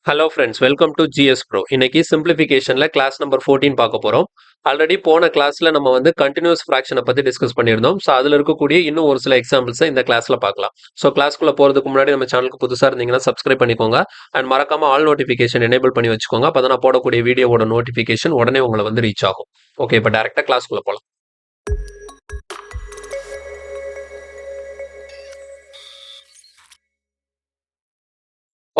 Hello friends, welcome to GS bro. இன்னைக்கு சிம்பிளிஃபிகேஷன்ல class number 14 பார்க்க போறோம். ஆல்ரெடி போன கிளாஸ்ல நம்ம வந்து கண்டினியூஸ் ஃபிராக்ஷனை பத்தி டிஸ்கஸ் பண்ணியிருந்தோம். ஸோ அதுல இருக்கக்கூடிய இன்னும் ஒரு சில எக்ஸாம்பிள்ஸை இந்த கிளாஸ்ல பார்க்கலாம். ஸோ கிளாஸ்க்குள்ள போறதுக்கு முன்னாடி நம்ம சேனலுக்கு புதுசா இருந்தீங்கன்னா சப்ஸ்கிரைப் பண்ணிக்கோங்க. அண்ட் மறக்காம ஆல் நோட்டிஃபிகேஷன் எனேபிள் பண்ணி வச்சுக்கோங்க. அப்பதான் நான் போடக்கூடிய வீடியோவோட நோட்டிஃபிகேஷன் உடனே உங்களை வந்து ரீச் ஆகும். ஓகே, இப்போ டேரக்டா கிளாஸ்க்குள்ள போலாம்.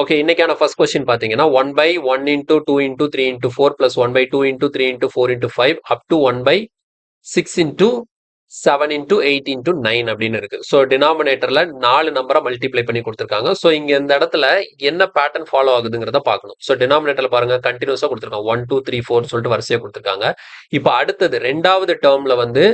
ஓகே, இன்னைக்கான ஃபர்ஸ்ட் கொஸ்டின் பாத்தீங்கன்னா 1/1 into 2 into 3 into 4 plus 1/2 into 3 into 4 into 5 up to 1/6 into 7 into 8 into 9 அப்படின்னு இருக்கு. ஸோ டினாமினேட்டர்ல 4 நம்பரை மல்டிப்ளை பண்ணி கொடுத்துருக்காங்க. ஸோ இங்க இந்த இடத்துல என்ன பேட்டர்ன் ஃபாலோ ஆகுதுங்கிறத பார்க்கணும். ஸோ டினாமினேட்டர்ல பாருங்க கண்டினியூஸா கொடுத்துருக்காங்க 1 2 3 4 சொல்லிட்டு வரிசையா கொடுத்துருக்காங்க. இப்போ அடுத்தது ரெண்டாவது டேர்ம்ல வந்து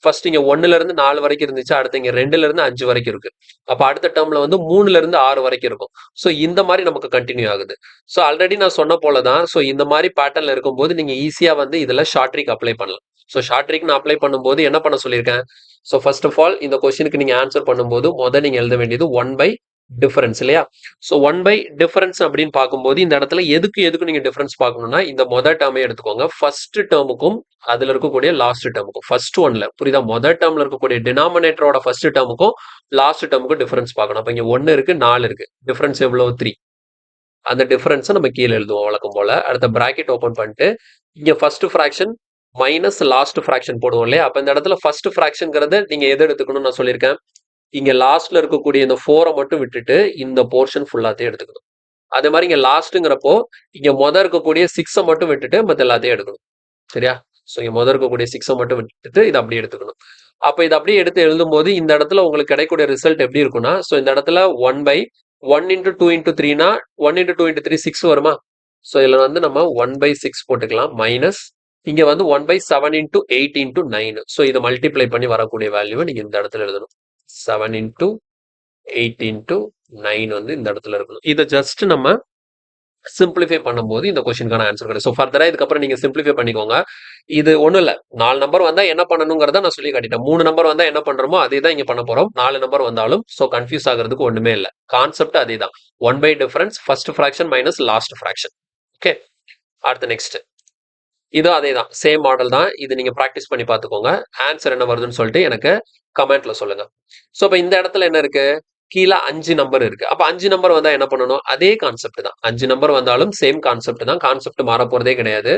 ஃபர்ஸ்ட் இங்க 1ல இருந்து 4 வரைக்கும் இருந்துச்சு, அடுத்து இங்க 2ல இருந்து 5 வரைக்கும் இருக்கு. அப்ப அடுத்த டேர்ம்ல வந்து 3ல இருந்து 6 வரைக்கும் இருக்கும். ஸோ இந்த மாதிரி நமக்கு கண்டினியூ ஆகுது. ஸோ ஆல்ரெடி நான் சொன்ன போலதான். ஸோ இந்த மாதிரி பேட்டர்ன்ல இருக்கும்போது நீங்க ஈஸியா வந்து இதுல ஷார்ட் ட்ரிக் அப்ளை பண்ணலாம். ஸோ ஷார்ட் ட்ரிக் நான் அப்ளை பண்ணும்போது என்ன பண்ண சொல்லியிருக்கேன்? ஸோ ஃபர்ஸ்ட் ஆஃப் ஆல் இந்த கொஸ்டினுக்கு நீங்க ஆன்சர் பண்ணும்போது நீங்க எழுத வேண்டியது 1 பை டிஃபரன்ஸ் இல்லையா? ஸோ 1 பை டிஃபரன்ஸ் அப்படின்னு பார்க்கும்போது இந்த இடத்துல எதுக்கு நீங்க டிஃபரன்ஸ் பார்க்கணும்னா இந்த மொதல் டேர்மே எடுத்துக்கோங்க. ஃபர்ஸ்ட் டேர்முக்கும் அதுல இருக்கக்கூடிய லாஸ்ட் டேர்முக்கும் ஃபர்ஸ்ட் ஒன்ல புரியுதா? மொதல் டேர்ம்ல இருக்கக்கூடிய டினாமினேட்டரோட ஃபர்ஸ்ட் டேர்முக்கும் லாஸ்ட் டேர்முக்கும் டிஃபரன்ஸ் பார்க்கணும். அப்ப இங்க 1 இருக்கு, 4 இருக்கு. டிஃபரன்ஸ் எவ்வளவு? 3. அந்த டிஃபரன்ஸை நம்ம கீழே எழுதுவோம் வழக்கம் போல. அடுத்த பிராக்கெட் ஓபன் பண்ணிட்டு இங்க first fraction minus last fraction போடுவோம் இல்லையா? அப்ப இந்த இடத்துல ஃபர்ஸ்ட் ஃபிராக்ஷன்ங்கிறத நீங்க எது எடுத்துக்கணும்னு நான் சொல்லியிருக்கேன். இங்க லாஸ்ட்ல இருக்கக்கூடிய இந்த 4 மட்டும் விட்டுட்டு இந்த போர்ஷன் ஃபுல்லாத்தையும் எடுத்துக்கணும். அதே மாதிரி இங்க லாஸ்ட்ங்கிறப்போ இங்க இருக்கக்கூடிய 6 மட்டும் விட்டுட்டு மத்த எல்லாத்தையும் எடுக்கணும். சரியா? ஸோ இங்க இருக்கக்கூடிய 6 மட்டும் விட்டுட்டு இதை அப்படியே எடுத்துக்கணும். அப்ப இதை அப்படியே எடுத்து எழுதும் போது இந்த இடத்துல உங்களுக்கு கிடைக்கக்கூடிய ரிசல்ட் எப்படி இருக்கும்னா, ஸோ இந்த இடத்துல 1/1 into 2 into 3னா 1 into 2 into 3 6 வருமா? ஸோ இதுல வந்து நம்ம 1/6 போட்டுக்கலாம். மைனஸ் இங்க வந்து 1/7 into 8 into 9. ஸோ இதை மல்டிப்ளை பண்ணி வரக்கூடிய வேல்யூவை நீங்க இந்த இடத்துல எழுதணும். 7 into 8 into 9 வந்து இந்த இடத்துல இருக்கணும். இதை ஜஸ்ட் நம்ம சிம்பிளிஃபை பண்ணும்போது இந்த கொஸ்டினுக்கான ஆன்சர் கிடைக்கும். ஸோ ஃபர்தரா இதுக்கப்புறம் நீங்க சிம்பிளிஃபை பண்ணிக்கோங்க. இது ஒன்றும் இல்லை, 4 நம்பர் வந்தா என்ன பண்ணணுங்கிறத நான் சொல்லி காட்டிட்டேன். 3 நம்பர் வந்தா என்ன பண்றோமோ அதே தான் இங்க பண்ண போறோம். 4 நம்பர் வந்தாலும் ஸோ கன்ஃபியூஸ் ஆகிறதுக்கு ஒண்ணுமே இல்லை. கான்செப்ட் அதே தான். 1 by difference first fraction minus last fraction. Okay, அடுத்து நெக்ஸ்ட் இதுவும் அதே தான், சேம் மாடல் தான். இது நீங்க ப்ராக்டிஸ் பண்ணி பார்த்துக்கோங்க. ஆன்சர் என்ன வருதுன்னு சொல்லிட்டு எனக்கு கமெண்ட்ல சொல்லுங்க. ஸோ இப்போ இந்த இடத்துல என்ன இருக்கு? கீழே 5 நம்பர் இருக்கு. அப்ப 5 நம்பர் வந்தா என்ன பண்ணணும்? அதே கான்செப்ட் தான். 5 நம்பர் வந்தாலும் சேம் கான்செப்ட் தான். கான்செப்ட் மாற போறதே கிடையாது.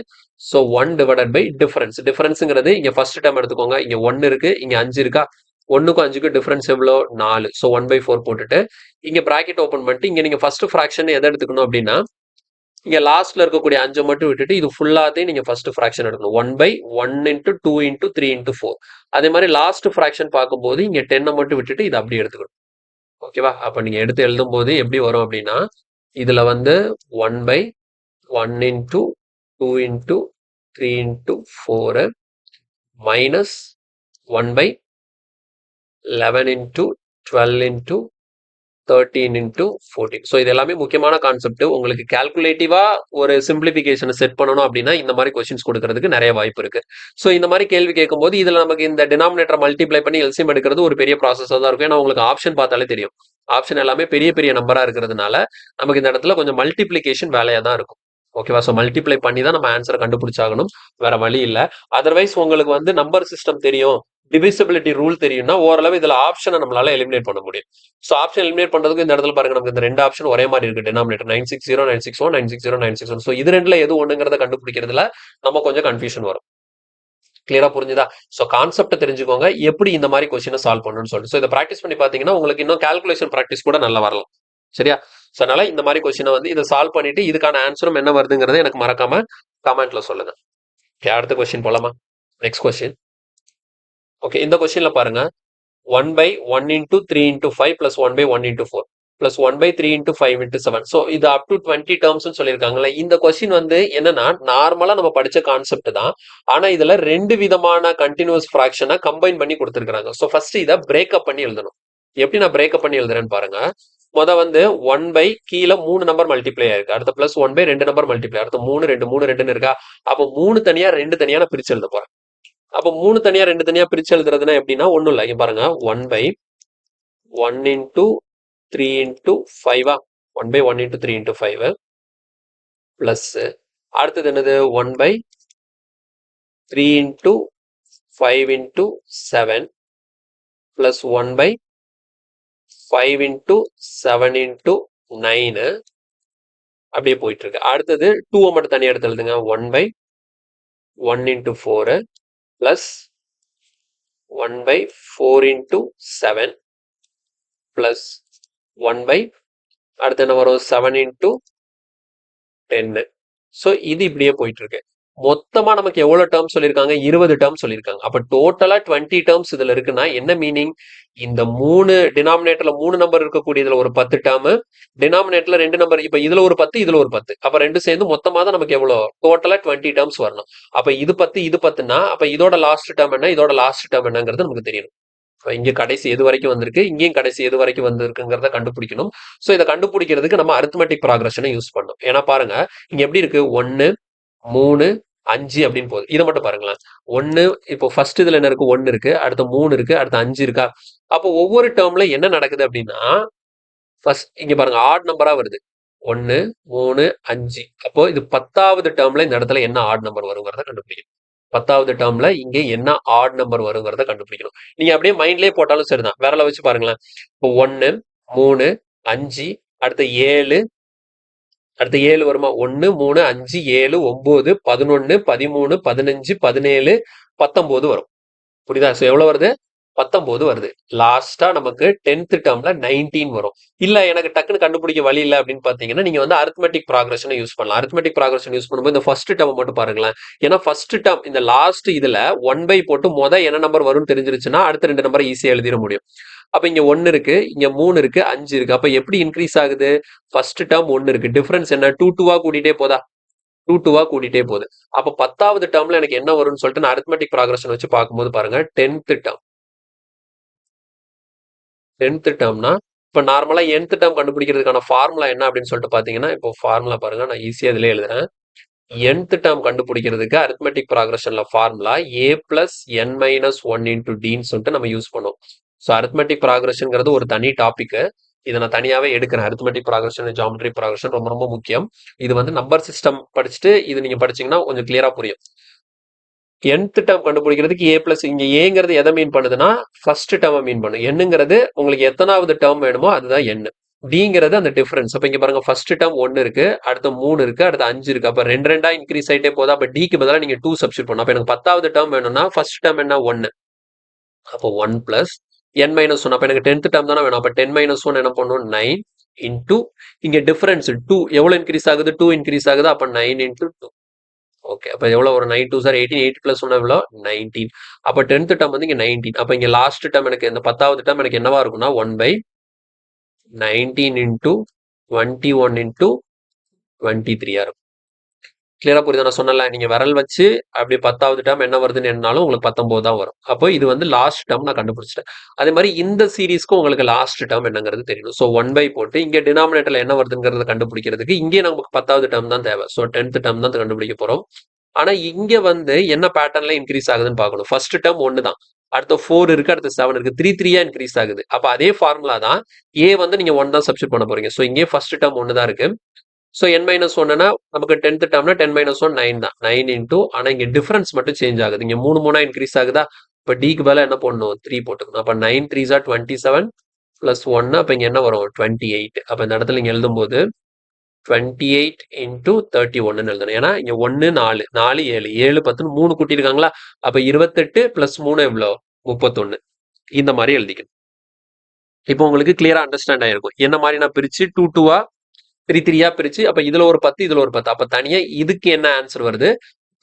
So 1 divided by difference. டிஃபரன்ஸ்ங்கிறது இங்க ஃபர்ஸ்ட் டைம் எடுத்துக்கோங்க. இங்க 1 இருக்கு, இங்க 5 இருக்கா? 1க்கும் 5க்கும் டிஃபரன்ஸ் எவ்வளோ? 4. ஸோ 1/4 போட்டுட்டு இங்க பிராக்கெட் ஓபன் பண்ணிட்டு இங்க நீங்க ஃபர்ஸ்ட் ஃபிராக்ஷன் எதை எடுத்துக்கணும் அப்படின்னா இங்க லாஸ்ட்ல இருக்கக்கூடிய 5 மட்டும் விட்டுட்டு இது ஃபுல்லாத்தையும் நீங்க ஃபர்ஸ்ட் ஃபிராக்ஷன் எடுக்கணும். 1/1 into 2 into 3 into 4. அதே மாதிரி லாஸ்ட் ஃபிராக்ஷன் பார்க்கும்போது இங்க 10 மட்டும் விட்டுட்டு இதை அப்படியே எடுத்துக்கணும். ஓகேவா? அப்ப நீங்க எடுத்து எழுதும் போது எப்படி வரும் அப்படின்னா இதுல வந்து 1/1 into 2 into 3 into 4 minus 1/11 into 12 into 13 into 14. So இது எல்லாமே முக்கியமான கான்செப்ட். உங்களுக்கு கால்குலேட்டிவா ஒரு சிம்பிளிஃபிகேஷனை செட் பண்ணணும் அப்படின்னா இந்த மாதிரி கொஸ்டின்ஸ் கொடுக்கறதுக்கு நிறைய வாய்ப்பு இருக்கு. ஸோ இந்த மாதிரி கேள்வி கேட்கும்போது இதுல நமக்கு இந்த டினாமினேட்டர் மல்டிப்ளை பண்ணி எல்சிஎம் எடுக்கிறது ஒரு பெரிய ப்ராசஸா தான் இருக்கும். ஏன்னா உங்களுக்கு ஆப்ஷன் பார்த்தாலே தெரியும். ஆப்ஷன் எல்லாமே பெரிய பெரிய நம்பரா இருக்கிறதுனால நமக்கு இந்த இடத்துல கொஞ்சம் மல்டிப்ளிகேஷன் வேலையா தான் இருக்கும். ஓகேவா? ஸோ மல்டிப்ளை பண்ணி தான் நம்ம ஆன்சரை கண்டுபிடிச்சாகணும். வேற வழி இல்லை. அதர்வைஸ் உங்களுக்கு வந்து நம்பர் சிஸ்டம் தெரியும், டிவிசிபிலிட்டி ரூல் தெரியும்னா ஓரளவு இதுல ஆப்ஷனை நம்மளால எலிமினேட் பண்ண முடியும். ஸோ ஆப்ஷன் எலிமினேட் பண்றதுக்கு இந்த இடத்துல பாருங்க நமக்கு இந்த 2 ஆப்ஷன் ஒரே மாதிரி இருக்கு. டினாமினேட்டர் 960 961 960 961. ஸோ இது ரெண்டுல எது ஒண்ணுங்கிறத கண்டுபிடிக்கிறதுல நம்ம கொஞ்சம் கன்ஃபியூஷன் வரும். கிளியரா புரிஞ்சுதா? ஸோ கான்செப்ட் தெரிஞ்சுக்கோங்க, எப்படி இந்த மாதிரி கொஸ்டினை சால்வ் பண்ணணும்னு சொல்லிட்டு. ஸோ இதை ப்ராக்டிஸ் பண்ணி பாத்தீங்கன்னா உங்களுக்கு இன்னும் கால்குலேஷன் ப்ராக்டிஸ் கூட நல்லா வரலாம். சரியா? ஸோ அதனால இந்த மாதிரி கொஸ்டினை வந்து இதை சால்வ் பண்ணிட்டு இதுக்கான ஆன்சரும் என்ன வருதுங்கிறத எனக்கு மறக்காம கமெண்ட்ல சொல்லுங்க. அடுத்த கொஸ்டின் போலாமா? Next question. ஓகே, இந்த கொஸ்டின்ல பாருங்க 1/1 into 3 into 5 plus 1/1 into 4 plus 1/3 into 5 into 7. So இது அப் டு 20 டேர்ம்ஸ் சொல்லியிருக்காங்கல்ல. இந்த கொஸ்டின் வந்து என்னன்னா நார்மலா நம்ம படிச்ச கான்செப்ட் தான். ஆனா இதுல 2 விதமான கண்டினியூஸ் ஃபிராக்ஷனை கம்பைன் பண்ணி கொடுத்துருக்காங்க. ஸோ ஃபர்ஸ்ட் இதை பிரேக்அப் பண்ணி எழுதணும். எப்படி நான் பிரேக்அப் பண்ணி எழுதுறேன்னு பாருங்க. வந்து 1 கீழே 3 நம்பர் மல்டிப்ளை ஆயிருக்கு. அடுத்த பிளஸ் 1/2 நம்பர் மல்டிப்ளை, அடுத்த 3 2 3 2ன்னு இருக்கா? அப்போ 3 தனியா 2 தனியா நான் பிரிச்சு எழுத போறேன். அப்போ 3 தனியா 2 தனியா பிரிச்சு எழுதுறதுன்னா எப்படின்னா ஒண்ணும் இல்லை. இங்க பாருங்க 1/1 into 3 into 5. 1/1 into 3 into 5. Plus அடுத்தது என்னது 1/3 into 5 into 7 plus 1/5 into 7 into 9 அப்படியே போயிட்டு இருக்கு. அடுத்தது 2 மட்டும் தனியாக எடுத்து எழுதுங்க. 1/1 இன்டூ 4 பிளஸ் 1/4 இன்டூ 7 பிளஸ் 1 அடுத்து என்ன வரும் 7 இன்டூ 10. ஸோ இது இப்படியே போயிட்டு இருக்கு. மொத்தமா நமக்கு எவ்வளவு டேர்ம் சொல்லியிருக்காங்க? 20 டேர்ம் சொல்லியிருக்காங்க. அப்ப டோட்டலா 20 டேர்ம்ஸ் இதுல இருக்குன்னா என்ன மீனிங்? இந்த 3 டினாமினேட்டர்ல 3 நம்பர் இருக்கக்கூடியதுல ஒரு 10 டேர்ம், டினாமினேட்டர்ல 2 நம்பர், இப்ப இதுல ஒரு 10 இதுல ஒரு 10, அப்ப ரெண்டு சேர்ந்து மொத்தமா தான் நமக்கு எவ்வளவு? டோட்டலா 20 டேர்ம்ஸ் வரணும். அப்ப இது 10 இது 10னா அப்ப இதோட லாஸ்ட் டேர்ம் என்ன, இதோட லாஸ்ட் டேர்ம் என்னங்கிறது நமக்கு தெரியணும். இங்க கடைசி எது வரைக்கும் வந்திருக்கு, இங்கேயும் கடைசி எது வரைக்கும் வந்திருக்குங்கிறத கண்டுபிடிக்கணும். ஸோ இதை கண்டுபிடிக்கிறதுக்கு நம்ம அரித்மெட்டிக் ப்ராக்ரஷனை யூஸ் பண்ணணும். ஏன்னா பாருங்க இங்க எப்படி இருக்கு, 1 3 5 அப்படின்னு போகுது. இதை மட்டும் பாருங்களேன். 1 இப்போ ஃபர்ஸ்ட் இதுல என்ன இருக்கு, 1 இருக்கு, அடுத்து 3 இருக்கு, அடுத்து 5 இருக்கா. அப்போ ஒவ்வொரு டேர்ம்ல என்ன நடக்குது அப்படின்னா ஃபர்ஸ்ட் இங்க பாருங்க ஆட் நம்பரா வருது. 1 3 5. அப்போ இது 10வது டேர்ம்ல இந்த இடத்துல என்ன ஆட் நம்பர் வருங்கிறத கண்டுபிடிக்கணும். 10வது டேர்ம்ல இங்க என்ன ஆட் நம்பர் வருங்கிறத கண்டுபிடிக்கணும். நீங்க அப்படியே மைண்ட்லயே போட்டாலும் சரிதான். விரல வச்சு பாருங்களேன். இப்போ 1 3 5 அடுத்து 7 அடுத்து 7 வருமா? 1 3 5 7 9 11 13 15 17 19 வரும். புரியுதா? ஸோ எவ்வளவு வருது? 19 வருது. லாஸ்டா நமக்கு 10th டேர்ம்ல 19 வரும். இல்ல எனக்கு டக்குன்னு கண்டுபிடிக்க வழி இல்லை அப்படின்னு பாத்தீங்கன்னா நீங்க வந்து அரித்மெட்டிக் ப்ராக்ரஷனை யூஸ் பண்ணலாம். அரித்மெட்டிக் ப்ராக்ரஷன் யூஸ் பண்ணும்போது இந்த ஃபர்ஸ்ட் டேர்ம் மட்டும் பாருங்களேன். ஏன்னா ஃபர்ஸ்ட் டேர்ம் இந்த லாஸ்ட் இதுல 1 போட்டு என்ன நம்பர் வரும்னு தெரிஞ்சிருச்சுன்னா அடுத்த 2 நம்பரை ஈஸியா எழுதிட முடியும். அப்ப இங்க 1 இருக்கு, இங்க 3 இருக்கு, 5 இருக்கு. அப்ப எப்படி இன்க்ரீஸ் ஆகுது? ஃபர்ஸ்ட் டேர்ம் 1 இருக்கு, டிஃபரன்ஸ் என்ன? 2 கூட்டிட்டே போதா? 2 கூட்டிட்டே போகுது. அப்ப 10வது டேர்ம்ல எனக்கு என்ன வரும்னு சொல்லிட்டு நான் அரித்மெட்டிக் ப்ராக்ரஷன் வச்சு பார்க்கும்போது பாருங்க 10th டேர்ம்னா இப்ப நார்மலா nth டேர்ம் கண்டுபிடிக்கிறதுக்கான ஃபார்முலா என்ன அப்படின்னு சொல்லிட்டு பாத்தீங்கன்னா, இப்போ ஃபார்முலா பாருங்க, நான் ஈஸியா இதுல எழுதுறேன். nth டேர்ம் கண்டுபிடிக்கிறதுக்கு அரித்மெட்டிக் ப்ராக்ரஷன்ல formula a plus n minus 1 into டின்னு சொல்லிட்டு நம்ம யூஸ் பண்ணுவோம். ஸோ அரித்மெட்டிக் ப்ராக்ரஷன்ங்கிறது ஒரு தனி டாபிக். இதை நான் தனியாவே எடுக்கிறேன். அரித்மெட்டிக் ப்ராக்ரஷன், ஜியோமெட்ரி ப்ராக்ரஷன் ரொம்ப ரொம்ப முக்கியம். இது வந்து நம்பர் சிஸ்டம் படிச்சுட்டு இது நீங்க படிச்சீங்கன்னா கொஞ்சம் கிளியரா புரியும். nth டேர்ம் கண்டுபிடிக்கிறதுக்கு a பிளஸ், இங்க ஏங்கிறது எதை மீன் பண்ணுதுன்னா ஃபர்ஸ்ட் டேர்ம் மீன் பண்ணும். என்னங்கிறது உங்களுக்கு எத்தனாவது டேர்ம் வேணுமோ அதுதான் n. டிங்கிறது அந்த டிஃபரன்ஸ். அப்ப இங்க பாருங்க ஃபர்ஸ்ட் டேர்ம் 1 இருக்கு, அடுத்து 3 இருக்கு, அடுத்து 5 இருக்கு. அப்ப 2 இன்க்ரீஸ் ஆயிட்டே போதா. அப்ப டிக்கு பதிலாக நீங்க 2 சப்ஸ்டிட் பண்ணணும். அப்ப எனக்கு 10வது டேர்ம் வேணும்னா ஃபர்ஸ்ட் டேர்ம் என்ன 1, அப்போ 1 பிளஸ் n மைனஸ் 1. அப்ப எனக்கு 10th டேர்ம் தானே வேணும். அப்ப 10 மைனஸ் 1 என்ன பண்ணும் 9 இன்டூ இங்க டிஃபரன்ஸ் 2 எவ்வளவு இன்க்ரீஸ் ஆகுது, 2 இன்க்ரீஸ் ஆகுது. அப்ப 9 இன்டூ 2. ஓகே, அப்ப எவ்வளவு ஒரு 9 2 சார் 18, 8 பிளஸ் 1 எவ்வளோ 19. அப்ப 10th டேர்ம் வந்து இங்க 19. அப்ப இங்க லாஸ்ட் டேர்ம் எனக்கு இந்த 10வது டேர்ம் எனக்கு என்னவா இருக்கும்னா 1/19 இன்டூ 21 இன்டூ 23 இருக்கும். கிளியரா புரியுதா? நான் சொன்னல நீங்க விரல் வச்சு அப்படி 10வது டேர்ம் என்ன வருதுன்னு என்னாலும் உங்களுக்கு 19 தான் வரும். அப்போ இது வந்து லாஸ்ட் டேர்ம் நான் கண்டுபிடிச்சிட்டேன். அதே மாதிரி இந்த சீரீஸ்க்கு உங்களுக்கு லாஸ்ட் டேர்ம் என்னங்கிறது தெரியணும். ஸோ 1 போட்டு இங்க டினாமினேட்டர்ல என்ன வருதுங்கிறத கண்டுபிடிக்கிறதுக்கு இங்கே நமக்கு 10வது டேர்ம் தான் தேவை. ஸோ 10th டேர்ம் தான் கண்டுபிடிக்க போறோம். ஆனா இங்க வந்து என்ன பேட்டர்ன்ல இன்க்ரீஸ் ஆகுதுன்னு பார்க்கணும். ஃபர்ஸ்ட் டேர்ம் 1 தான், அடுத்த 4 இருக்கு, அடுத்த 7 இருக்கு, 3 இன்க்ரீஸ் ஆகுது. அப்ப அதே ஃபார்முலா தான் ஏ வந்து நீங்க 1 தான் சப்ஸ்டிட் பண்ண போறீங்க. ஸோ இங்கே ஃபர்ஸ்ட் டேர்ம் 1 தான் இருக்கு. ஸோ n மைனஸ் 1னா நமக்கு 10th டேர்ம்னா 10 மைனஸ் 1 9 தான். 9 இன்டூ, ஆனா இங்க டிஃபரன்ஸ் மட்டும் சேஞ்ச் ஆகுது. இங்க 3 இன்க்ரீஸ் ஆகுதா. இப்ப டிக்கு பதிலா என்ன பண்ணணும் 3 போட்டுக்கணும். அப்ப 9 3s are 27 பிளஸ் 1. அப்ப இங்க என்ன வரும் 28. அப்ப இந்த இடத்துல இங்க எழுதும்போது 28 இன்டூ 31 எழுதணும். ஏன்னா இங்க 1 4 4 7 7 10 3 கூட்டியிருக்காங்களா. அப்ப 28 பிளஸ் 3 எவ்வளோ 31. இந்த மாதிரி எழுதிக்கணும். இப்போ உங்களுக்கு கிளியரா அண்டர்ஸ்டாண்ட் ஆயிருக்கும். என்ன மாதிரி நான் பிரிச்சு 2 2 3 பிரிச்சு, அப்ப இதுல ஒரு 10 இதுல ஒரு 10. அப்ப தனியா இதுக்கு என்ன ஆன்சர் வருது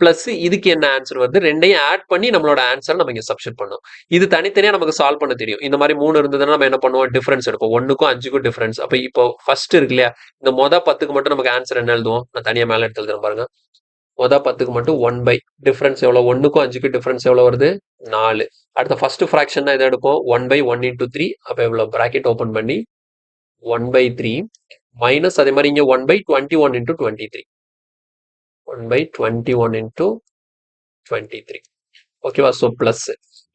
பிளஸ் இதுக்கு என்ன ஆன்சர் வருது, ரெண்டையும் ஆட் பண்ணி நம்மளோட ஆன்சர் நம்ம இங்க சப்ஸ்டிட் பண்ணோம். இது தனித்தனியா நமக்கு சால்வ் பண்ண தெரியும். இந்த மாதிரி 3 இருந்ததுன்னா நம்ம என்ன பண்ணுவோம், டிஃபரன்ஸ் எடுப்போம். 1க்கும் 5க்கும் டிஃபரன்ஸ். அப்ப இப்போ ஃபர்ஸ்ட் இருக்கு இல்லையா, இந்த 10க்கு மட்டும் நமக்கு ஆன்சர் என்ன எழுதுவோம், நான் தனியா மேல எடுத்து எழுதுறேன் பாருங்க. 10க்கு மட்டும் 1 டிஃபரன்ஸ் எவ்வளவு, 1க்கும் 5க்கும் டிஃபரன்ஸ் எவ்வளவு வருது 4. அடுத்த ஃபர்ஸ்ட் ஃபிராக்ஷன் தான் இதை எடுப்போம். 1/1 இன்டூ 3. அப்ப எவ்வளவு பிராக்கெட் ஓபன் பண்ணி 1/3 மைனஸ் அதே மாதிரி இங்க 1/21 இன்டூ 23. 1/21 இன்டூ 23. ஓகேவா? ஸோ பிளஸ்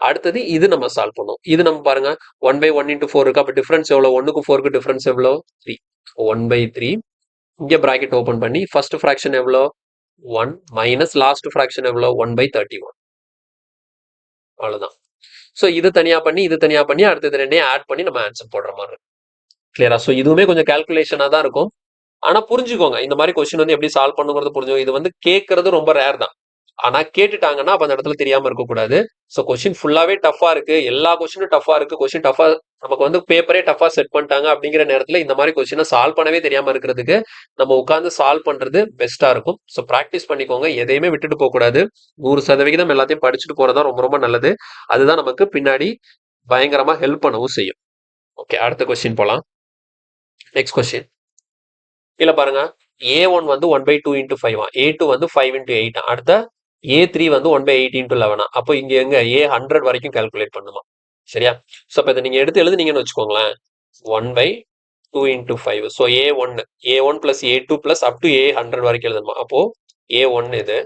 அடுத்தது இது நம்ம சால்வ் பண்ணுவோம். இது நம்ம பாருங்க 1/1 இன்டூ 4 இருக்கு. அப்ப டிஃபரன்ஸ் எவ்வளவு, 1க்கும் 4க்கும் டிஃபரன்ஸ் எவ்வளோ 3. 1/3 இங்கே ப்ராக்கெட் ஓப்பன் பண்ணி ஃபர்ஸ்ட் ஃப்ராக்ஷன் எவ்வளோ 1 மைனஸ் லாஸ்ட் ஃப்ராக்ஷன் எவ்வளோ 1/31. அவ்வளோதான். ஸோ இது தனியாக பண்ணி இது தனியாக பண்ணி அடுத்தது ரெண்டையும் ஆட் பண்ணி நம்ம ஆன்சர் போடுற மாதிரி இருக்கும். கிளியரா? ஸோ இதுவுமே கொஞ்சம் கால்குலேஷனாக தான் இருக்கும். ஆனால் புரிஞ்சுக்கோங்க, இந்த மாதிரி கொஸ்டின் வந்து எப்படி சால்வ் பண்ணுங்கிறது புரிஞ்சுக்கோங்க. இது வந்து கேட்கறது ரொம்ப ரேர் தான். ஆனா கேட்டுட்டாங்கன்னா அப்ப அந்த இடத்துல தெரியாம இருக்கக்கூடாது. ஸோ கொஸ்டின் ஃபுல்லாவே டஃபா இருக்கு, எல்லா கொஸ்டினும் டஃபா இருக்கு, கொஸ்டின் டஃபா நமக்கு வந்து பேப்பரே டஃபா செட் பண்ணிட்டாங்க அப்படிங்கிற நேரத்துல இந்த மாதிரி கொஸ்டினை சால்வ் பண்ணவே தெரியாம இருக்கிறதுக்கு நம்ம உட்காந்து சால்வ் பண்றது பெஸ்டா இருக்கும். ஸோ ப்ராக்டிஸ் பண்ணிக்கோங்க, எதையுமே விட்டுட்டு போக கூடாது. 100% எல்லாத்தையும் படிச்சுட்டு போறதா ரொம்ப ரொம்ப நல்லது. அதுதான் நமக்கு பின்னாடி பயங்கரமா ஹெல்ப் பண்ணவும் செய்யும். ஓகே, அடுத்த கொஸ்டின் போலாம். நெக்ஸ்ட் கொஸ்டின் கீழே பாருங்க. A1 வந்து 1/2 into 5, A2 வந்து 5 into 8, அடுத்த A3 வந்து 1/8 into 11. அப்போ இங்க எங்க A100 வரைக்கும் கால்குலேட் பண்ணுமா? சரியா? ஸோ அப்போ இதை நீங்க எடுத்து எழுதுனீங்கன்னு வச்சுக்கோங்களேன், 1/2 into 5. So A1 plus A2 plus up to A100 வரைக்கும் எழுதணுமா? அப்போ A1 இது,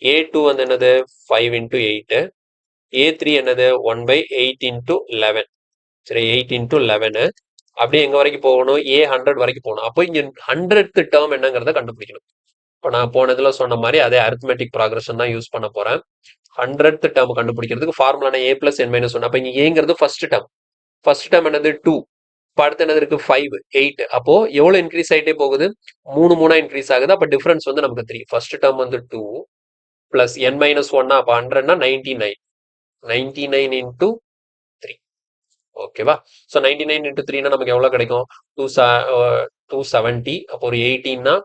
A2 வந்து என்னது 5 into 8, A3 என்னது 1/8 into 11. சரி, 8 into 11. அப்படியே எங்க வரைக்கும் போகணும்? A100 வரைக்கும் போகணும். அப்போ இங்க 100th டேர்ம் என்னங்கிறத கண்டுபிடிக்கணும். இப்போ நான் போனதுல சொன்ன மாதிரி அதே அரித்மெட்டிக் ப்ராக்ரஷன் தான் யூஸ் பண்ண போறேன். 100th டேர்ம் கண்டுபிடிக்கிறதுக்கு ஃபார்முலா A + n - 1. அப்போ இங்க ஏங்கிறது ஃபர்ஸ்ட் டேர்ம் என்னது 2. இப்போ அடுத்து என்னது இருக்கு 5, 8. அப்போ எவ்வளவு இன்க்ரீஸ் ஆகிட்டே போகுது? 3 இன்க்ரீஸ் ஆகுது. அப்போ டிஃபரன்ஸ் வந்து நமக்கு 3. ஃபர்ஸ்ட் டேர்ம் வந்து 2 பிளஸ் n-1, அப்போ 100னா 99 into 3. ஓகேவா? ஸோ 99 into 3னா நமக்கு எவ்வளவு கிடைக்கும்? 270. அப்போ ஒரு 18னா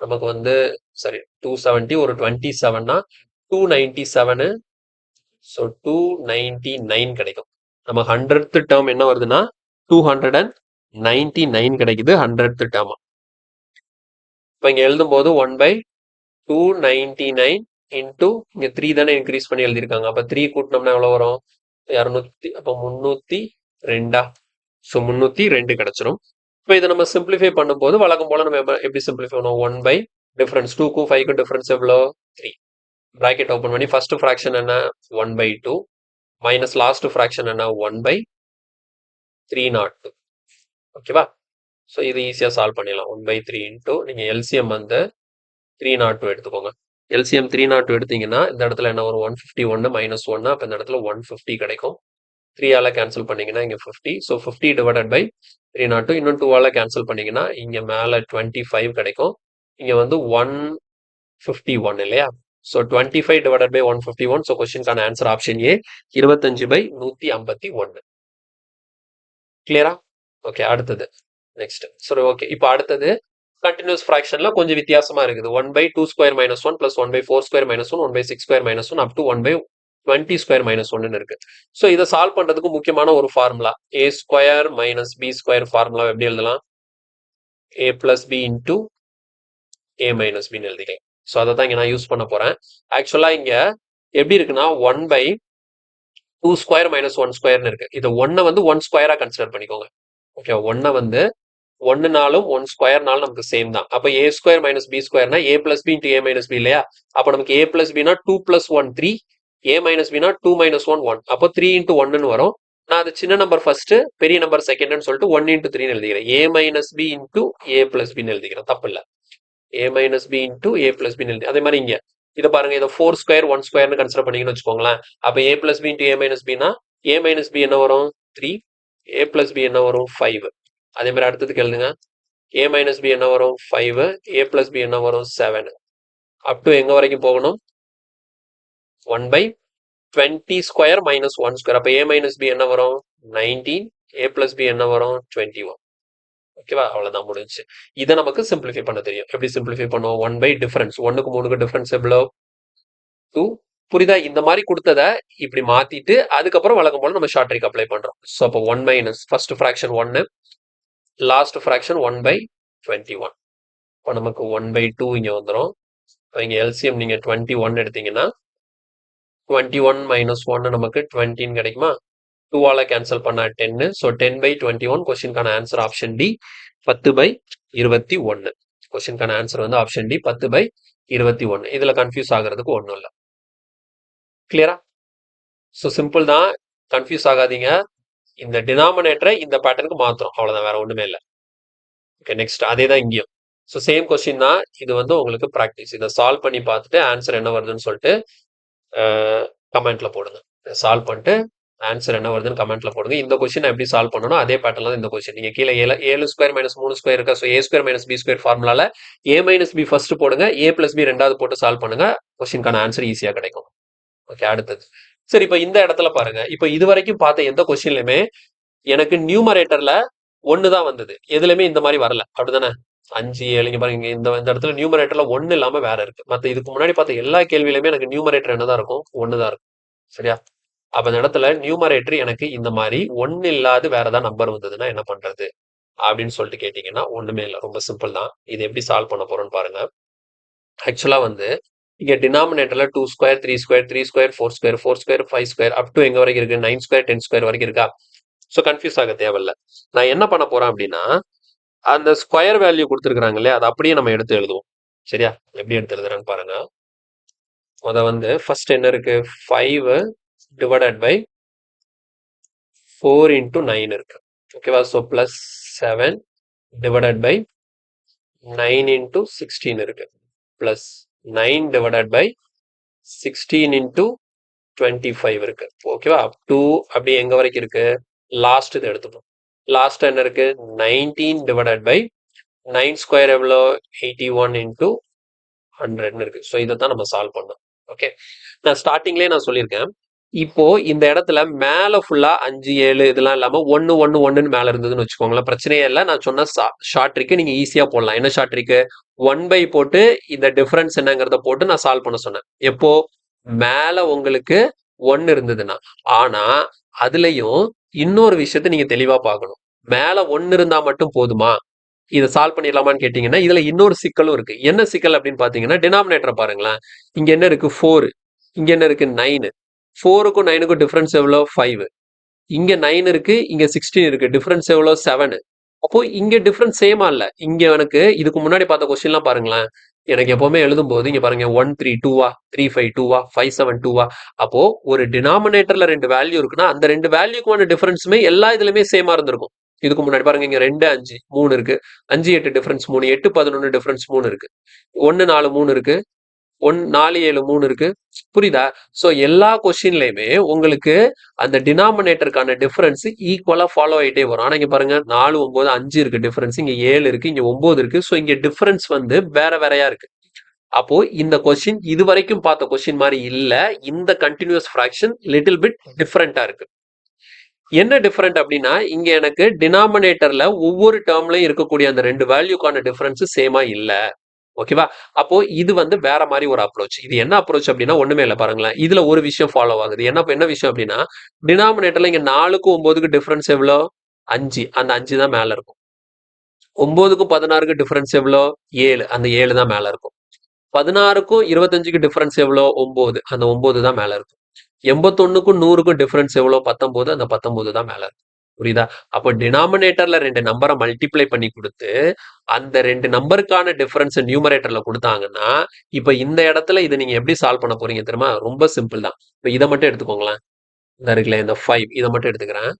நமக்கு வந்து சரி 270, ஒரு 27னா 297. ஸோ 299 கிடைக்கும். நம்ம 100th டேர்ம் என்ன வருதுன்னா 299 கிடைக்குது 100th டேர்ம். இப்போ இங்க எழுதும் போது 1/299 இன்டூ இங்க 3 தானே இன்க்ரீஸ் பண்ணி எழுதியிருக்காங்க. அப்ப 3 கூட்டினோம்னா எவ்வளவு வரும்? 200. அப்போ 302. ஸோ 302 கிடைச்சிரும். இப்போ இதை நம்ம சிம்பிளிஃபை பண்ணும்போது வழக்கம் போல நம்ம எப்படி சிம்பிளிஃபை பண்ணுவோம்? 1 டிஃபரன்ஸ் 2க்கும் 5க்கும் டிஃபரன்ஸ் எவ்வளோ? 3. ப்ராக்கெட் ஓப்பன் பண்ணி ஃபர்ஸ்ட் ஃப்ராக்ஷன் என்ன 1/2 மைனஸ் லாஸ்ட் ஃப்ராக்ஷன் என்ன 1/302. ஓகேவா? ஸோ இது ஈஸியாக சால்வ் பண்ணிடலாம். 1/3 இன்டூ நீங்க எல்சிஎம் வந்து 302 எடுத்துக்கோங்க. எல்சிஎம் 302 எடுத்தீங்கன்னா இந்த இடத்துல என்ன வரும்? 151 மைனஸ் 1. அப்போ இந்த இடத்துல 150 கிடைக்கும். 3ஆல கேன்சல் பண்ணீங்கன்னா இங்க 50. So 50 divided by 302. இன்னும் 2ஆல கேன்சல் பண்ணீங்கன்னா இங்க மேல 25 கிடைக்கும். இங்க வந்து 151 இல்லையா? So 25 divided by 151. ஸோ கொஸ்டினுக்கான ஆன்சர் ஆப்ஷன் ஏ 25/151. கிளியரா? ஓகே, அடுத்தது நெக்ஸ்ட். சரி, ஓகே. இப்போ அடுத்தது கண்டினியூஸ் ஃப்ராக்ஷன்ல கொஞ்சம் வித்தியாசமா இருக்குது. 1/2² - 1 பிளஸ் 1/4² - 1 1/6² - 1 அப் டு 1/20² - 1 இருக்கு. ஸோ இதை சால்வ் பண்றதுக்கு முக்கியமான ஒரு ஃபார்முலா A² - B² ஃபார்முலா எப்படி எழுதலாம்? A plus B into A minus B எழுதிக்கலாம். ஸோ அதை தான் இங்க நான் யூஸ் பண்ண போறேன். ஆக்சுவலா இங்க எப்படி இருக்குன்னா 1/2² - 1² இருக்கு. இது 1 வந்து 1 ஸ்கொயரா கன்சிடர் பண்ணிக்கோங்க. ஓகே, 1 வந்து 1னாலும் 1 ஸ்கொயர்னாலும் நமக்கு சேம் தான். அப்ப A² - B²னா A plus B into A minus B இல்லையா? அப்ப நமக்கு A plus B னா 2 plus 1 3, A minus B னா 2 minus 1 1. அப்போ 3 into 1ன்னு வரும். நான் அது சின்ன நம்பர் ஃபர்ஸ்ட், பெரிய நம்பர் செகண்ட்னு சொல்லிட்டு 1 into 3ன்னு எழுதிக்கிறேன். A minus B into A plus Bன்னு எழுதிக்கிறேன். தப்பு இல்ல. A minus B into A plus Bன்னு எழுதி அதே மாதிரி இங்க இதை பாருங்க, இதை 4² 1 ஸ்கொயர்னு கன்சிடர் பண்ணீங்கன்னு வச்சுக்கோங்களேன். அப்ப A plus B into A minus B னா A minus B என்ன வரும்? 3, A plus B என்ன வரும்? 5. அதே மாதிரி அடுத்ததுக்கு எழுதுங்க. A minus B என்ன வரும்? 5, A plus B என்ன வரும்? 7. அப் டு எங்க வரைக்கும் போகணும்? 1/20² - 1 ஸ்கொயர். அப்ப A minus B என்ன வரும்? 19, A plus B என்ன வரும்? 21. ஓகேவா? அவ்வளவுதான், முடிஞ்சு. இதை நமக்கு சிம்பிளிஃபை பண்ண தெரியும். எப்படி சிம்பிளிஃபை பண்ணுவோம்? 1 டிஃபரன்ஸ் 1க்கு 3க்கு டிஃபரன்ஸ் எவ்வளோ? 2. புரியுதா? இந்த மாதிரி கொடுத்ததை இப்படி மாத்திட்டு அதுக்கப்புறம் வழக்கம் போல நம்ம ஷார்ட் ட்ரிக் அப்ளை பண்றோம். ஸோ அப்போ 1 minus first fraction 1, last fraction 1/21. இப்போ நமக்கு 1/2 இங்க வந்துடும். இங்க எல்சிஎம் நீங்க 21 எடுத்தீங்கன்னா 21 minus 1 நமக்கு 20 கிடைக்குமா? 2ஆல கேன்சல் பண்ணா 10. ஸோ 10/21. கொஸ்டினுக்கான ஆன்சர் ஆப்ஷன் டி 10/21. கொஸ்டினுக்கான ஆன்சர் வந்து ஆப்ஷன் டி 10/21. இதுல கன்ஃபியூஸ் ஆகிறதுக்கு ஒன்றும் இல்லை. கிளியரா? ஸோ சிம்பிள் தான், கன்ஃபியூஸ் ஆகாதீங்க. இந்த டினாமினேட்டரை இந்த பேட்டர்னுக்கு மாத்திரம், அவ்வளவுதான், வேற ஒண்ணுமே இல்லை. ஓகே, நெக்ஸ்ட் அதே தான் இங்கேயும். ஸோ சேம் கொஸ்டின் தான். இது வந்து உங்களுக்கு ப்ராக்டிஸ். இதை சால்வ் பண்ணி பார்த்துட்டு ஆன்சர் என்ன வருதுன்னு சொல்லிட்டு கமெண்ட்ல போடுங்க. சால்வ் பண்ணிட்டு ஆன்சர் என்ன வருதுன்னு கமெண்ட்ல போடுங்க. இந்த கொஸ்டின் எப்படி சால்வ் பண்ணணும் அதே பேட்டர்ல தான் இந்த கொஸ்டின். நீங்க கீழே 7 ஸ்கொயர் மைனஸ் 3 ஸ்கொயர் இருக்கா. ஸோ ஏ ஸ்கொயர் மைனஸ் பி ஸ்கொயர் ஃபார்முலால ஏ மைனஸ் பி ஃபர்ஸ்ட் போடுங்க, ஏ பிளஸ் பி ரெண்டாவது போட்டு சால்வ் பண்ணுங்க. கொஸ்டினுக்கான ஆன்சர் ஈஸியா கிடைக்கும். ஓகே, அடுத்தது. சரி, இப்போ இந்த இடத்துல பாருங்க. இப்போ இது வரைக்கும் பார்த்த எந்த கொஸ்டின்லயுமே எனக்கு நியூமரேட்டர்ல 1 தான் வந்தது. எதுலையுமே இந்த மாதிரி வரல, அப்படிதானே? 5, 7 இங்க பாருங்க. இந்த இடத்துல நியூமரேட்டர்ல 1 இல்லாம வேற இருக்கு. மத்த இதுக்கு முன்னாடி பார்த்த எல்லா கேள்வியிலுமே எனக்கு நியூமரேட்டர் என்னதான் இருக்கும், 1 தான் இருக்கும். சரியா? அப்ப இந்த இடத்துல நியூமரேட்டர் எனக்கு இந்த மாதிரி 1 இல்லாது வேற ஏதாவது நம்பர் வந்ததுன்னா என்ன பண்றது அப்படின்னு சொல்லிட்டு கேட்டீங்கன்னா ஒண்ணுமே இல்லை, ரொம்ப சிம்பிள் தான். இது எப்படி சால்வ் பண்ண போறோம்னு பாருங்க. ஆக்சுவலா வந்து இங்க டினாமினேட்டர்ல 2 square 3 square 3 square 4 square 4 square 5 square up to எங்க வரைக்கும் இருக்கு, 9 ஸ்கொயர் 10 ஸ்கொயர் வரைக்கும் இருக்கா. ஸோ கன்ஃபியூஸ் ஆக தேவையில்ல. நான் என்ன பண்ண போறேன் அப்படின்னா, அந்த ஸ்கொயர் வேல்யூ கொடுத்துருக்காங்க இல்லையா, அதை அப்படியே நம்ம எடுத்து எழுதுவோம். சரியா? எப்படி எடுத்து எழுதுறேன்னு பாருங்க. அதை வந்து ஃபர்ஸ்ட் என்ன இருக்கு, 5 டிவைடட் பை 4 into 9 இருக்கு. ஓகேவா? So plus 7 divided by 9 into 16 இருக்கு. பிளஸ் 9 டிவைடட் பை 16 into 25 இருக்கு. ஓகேவா? அப் டு அப்படி எங்க வரைக்கும் இருக்கு, லாஸ்ட் இது எடுத்துப்போம். லாஸ்ட் என்ன இருக்கு, 19 டிவைடட் பை 9 ஸ்கொயர் எவ்வளோ, 81 into 100 இருக்கு. ஸோ இதை தான் நம்ம சால்வ் பண்ணோம். ஓகே, நான் ஸ்டார்டிங்லேயே நான் சொல்லியிருக்கேன். இப்போ இந்த இடத்துல மேல ஃபுல்லா 5 7 இதெல்லாம் இல்லாம 1 1 1ன்னு மேல இருந்ததுன்னு வச்சுக்கோங்களேன், பிரச்சனையே இல்லை. நான் சொன்ன ஷார்ட் ட்ரிக்கு நீங்க ஈஸியா போடலாம். என்ன ஷார்ட் ட்ரிக்கு, 1 by போட்டு இந்த டிஃபரன்ஸ் என்னங்கிறத போட்டு நான் சால்வ் பண்ண சொன்னேன். எப்போ மேல உங்களுக்கு 1 இருந்ததுன்னா. ஆனா அதுலயும் இன்னொரு விஷயத்த நீங்க தெளிவா பார்க்கணும். மேல 1 இருந்தா மட்டும் போதுமா, இதை சால்வ் பண்ணிடலாமான்னு கேட்டீங்கன்னா இதுல இன்னொரு சிக்கலும் இருக்கு. என்ன சிக்கல் அப்படின்னு பாத்தீங்கன்னா, டினாமினேட்டரை பாருங்களேன். இங்க என்ன இருக்கு, 4. இங்க என்ன இருக்கு, 9. 4க்கும் 9க்கும் டிஃபரன்ஸ் எவ்வளோ, 5. இங்க 9 இருக்கு, இங்க 16 இருக்கு, டிஃபரன்ஸ் எவ்வளோ, 7. அப்போ இங்க டிஃபரன்ஸ் சேமா இல்ல. இங்க எனக்கு இதுக்கு முன்னாடி பார்த்த கொஸ்டின்லாம் பாருங்களேன். எனக்கு எப்பவுமே எழுதும் போது இங்க பாருங்க 1 3 2வா, 3 5 2வா, 5 7 2வா. அப்போ ஒரு டினாமினேட்டர்ல 2 வேல்யூ இருக்குன்னா அந்த 2 வேல்யூக்குமான டிஃபரன்ஸுமே எல்லா இதுலயுமே சேமா இருந்திருக்கும். இதுக்கு முன்னாடி பாருங்க, இங்க 2 5 3 இருக்கு, 5 8 டிஃபரன்ஸ் 3, 8 11 டிஃபரன்ஸ் 3 இருக்கு, 1 4 3 இருக்கு, 4 7 3 இருக்கு. புரியுதா? சோ எல்லா கொஸ்டின்லயுமே உங்களுக்கு அந்த டினாமினேட்டருக்கான டிஃபரன்ஸ் ஈக்குவலா ஃபாலோ ஆயிட்டே வரும். ஆனா இங்க பாருங்க 4 9 5 இருக்கு டிஃபரன்ஸ், இங்க 7 இருக்கு, இங்க 9 இருக்கு. சோ இங்க டிஃபரன்ஸ் வந்து வேற வேறையா இருக்கு. அப்போ இந்த கொஸ்டின் இது வரைக்கும் பார்த்த கொஸ்டின் மாதிரி இல்ல. இந்த கண்டினியூஸ் ஃபிராக்ஷன் லிட்டில் பிட் டிஃபரெண்டா இருக்கு. என்ன டிஃபரெண்ட் அப்படின்னா, இங்க எனக்கு டினாமினேட்டர்ல ஒவ்வொரு டேர்ம்லயும் இருக்கக்கூடிய அந்த 2 வேல்யூக்கான டிஃபரன்ஸ் சேமா இல்ல. ஓகேவா? அப்போ இது வந்து வேற மாதிரி ஒரு அப்ரோச். இது என்ன அப்ரோச் அப்படின்னா ஒண்ணுமே இல்லை பாருங்களேன். இதுல ஒரு விஷயம் ஃபாலோ ஆகுது. என்ன விஷயம் அப்படின்னா, டினாமினேட்டர்ல இங்க 4க்கும் 9க்கும் டிஃபரன்ஸ் எவ்வளோ, 5. அந்த 5 தான் மேல இருக்கும். 9க்கும் 16க்கும் டிஃபரன்ஸ் எவ்வளோ, 7. அந்த 7 தான் மேல இருக்கும். 16க்கும் 25க்கு டிஃபரன்ஸ் எவ்வளோ, 9. அந்த 9 தான் மேல இருக்கும். 81க்கும் 100க்கும் டிஃபரன்ஸ் எவ்வளோ, 19. அந்த 19 தான் மேல இருக்கும். புரியுதா? அப்போ டினாமினேட்டர்ல 2 நம்பரை மல்டிப்ளை பண்ணி கொடுத்து அந்த 2 நம்பருக்கான டிஃபரன்ஸ் நியூமரேட்டர்ல கொடுத்தாங்கன்னா, இப்ப இந்த இடத்துல இதை நீங்க எப்படி சால்வ் பண்ண போறீங்க தெரியுமா? ரொம்ப சிம்பிள் தான். இப்ப இதை மட்டும் எடுத்துக்கோங்களேன். இந்த இருக்குல்ல, இந்த 5 இதை மட்டும் எடுத்துக்கிறேன்.